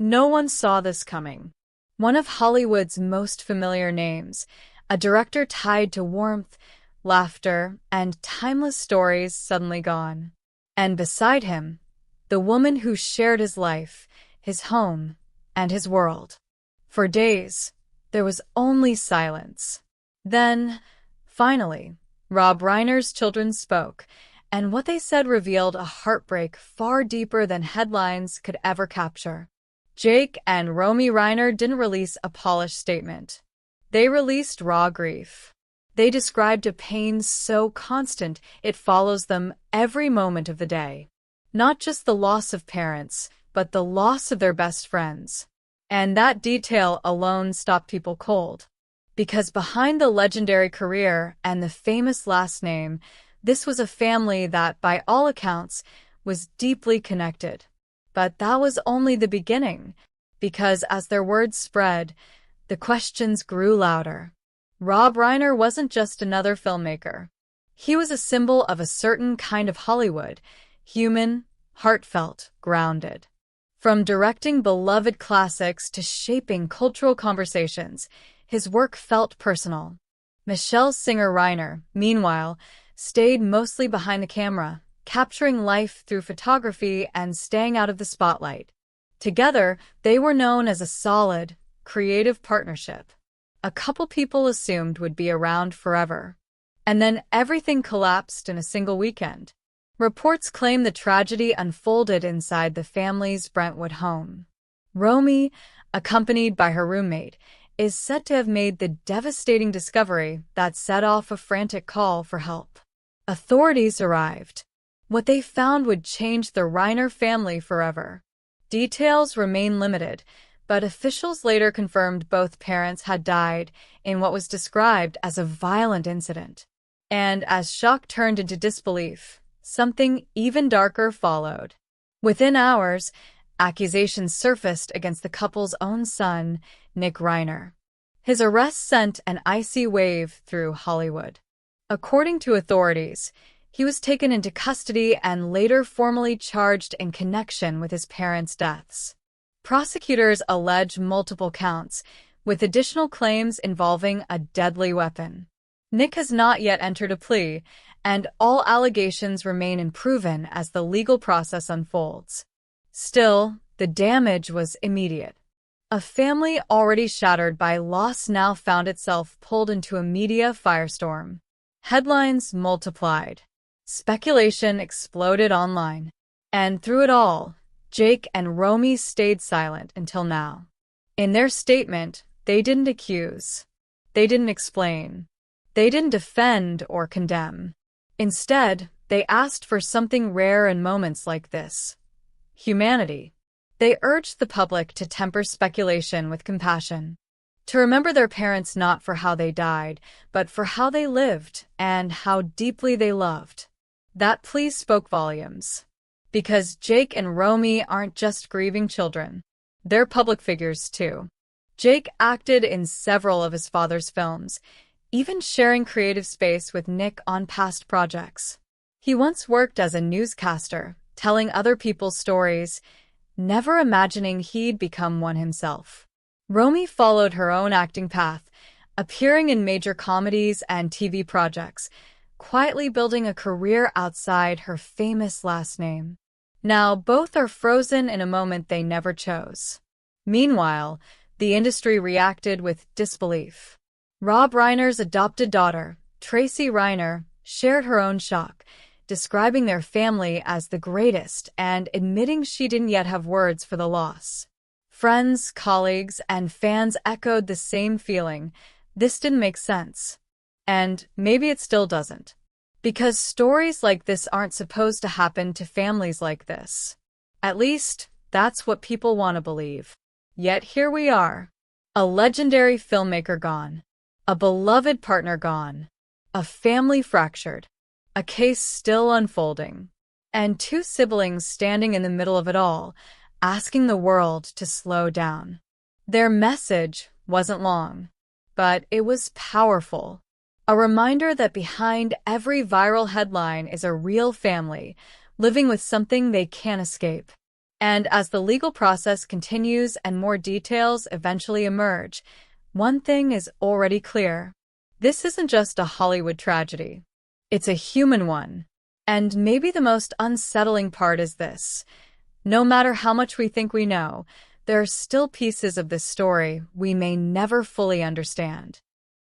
No one saw this coming. One of Hollywood's most familiar names, a director tied to warmth, laughter, and timeless stories suddenly gone. And beside him, the woman who shared his life, his home, and his world. For days, there was only silence. Then, finally, Rob Reiner's children spoke, and what they said revealed a heartbreak far deeper than headlines could ever capture. Jake and Romy Reiner didn't release a polished statement. They released raw grief. They described a pain so constant it follows them every moment of the day. Not just the loss of parents, but the loss of their best friends. And that detail alone stopped people cold. Because behind the legendary career and the famous last name, this was a family that, by all accounts, was deeply connected. But that was only the beginning, because as their words spread, the questions grew louder. Rob Reiner wasn't just another filmmaker. He was a symbol of a certain kind of Hollywood, human, heartfelt, grounded. From directing beloved classics to shaping cultural conversations, his work felt personal. Michele Singer Reiner, meanwhile, stayed mostly behind the camera, capturing life through photography and staying out of the spotlight. Together, they were known as a solid, creative partnership. A couple people assumed would be around forever. And then everything collapsed in a single weekend. Reports claim the tragedy unfolded inside the family's Brentwood home. Romy, accompanied by her roommate, is said to have made the devastating discovery that set off a frantic call for help. Authorities arrived. What they found would change the Reiner family forever. Details remain limited, but officials later confirmed both parents had died in what was described as a violent incident. And as shock turned into disbelief, something even darker followed. Within hours, accusations surfaced against the couple's own son, Nick Reiner. His arrest sent an icy wave through Hollywood. According to authorities, he was taken into custody and later formally charged in connection with his parents' deaths. Prosecutors allege multiple counts, with additional claims involving a deadly weapon. Nick has not yet entered a plea, and all allegations remain unproven as the legal process unfolds. Still, the damage was immediate. A family already shattered by loss now found itself pulled into a media firestorm. Headlines multiplied. Speculation exploded online. And through it all, Jake and Romy stayed silent until now. In their statement, they didn't accuse. They didn't explain. They didn't defend or condemn. Instead, they asked for something rare in moments like this: humanity. They urged the public to temper speculation with compassion, to remember their parents not for how they died, but for how they lived and how deeply they loved. That plea spoke volumes. Because Jake and Romy aren't just grieving children. They're public figures, too. Jake acted in several of his father's films, even sharing creative space with Nick on past projects. He once worked as a newscaster, telling other people's stories, never imagining he'd become one himself. Romy followed her own acting path, appearing in major comedies and TV projects, quietly building a career outside her famous last name. Now, both are frozen in a moment they never chose. Meanwhile, the industry reacted with disbelief. Rob Reiner's adopted daughter, Tracy Reiner, shared her own shock, describing their family as the greatest and admitting she didn't yet have words for the loss. Friends, colleagues, and fans echoed the same feeling. This didn't make sense. And maybe it still doesn't. Because stories like this aren't supposed to happen to families like this. At least, that's what people want to believe. Yet here we are. A legendary filmmaker gone. A beloved partner gone. A family fractured. A case still unfolding. And two siblings standing in the middle of it all, asking the world to slow down. Their message wasn't long, but it was powerful. A reminder that behind every viral headline is a real family, living with something they can't escape. And as the legal process continues and more details eventually emerge, one thing is already clear. This isn't just a Hollywood tragedy. It's a human one. And maybe the most unsettling part is this. No matter how much we think we know, there are still pieces of this story we may never fully understand.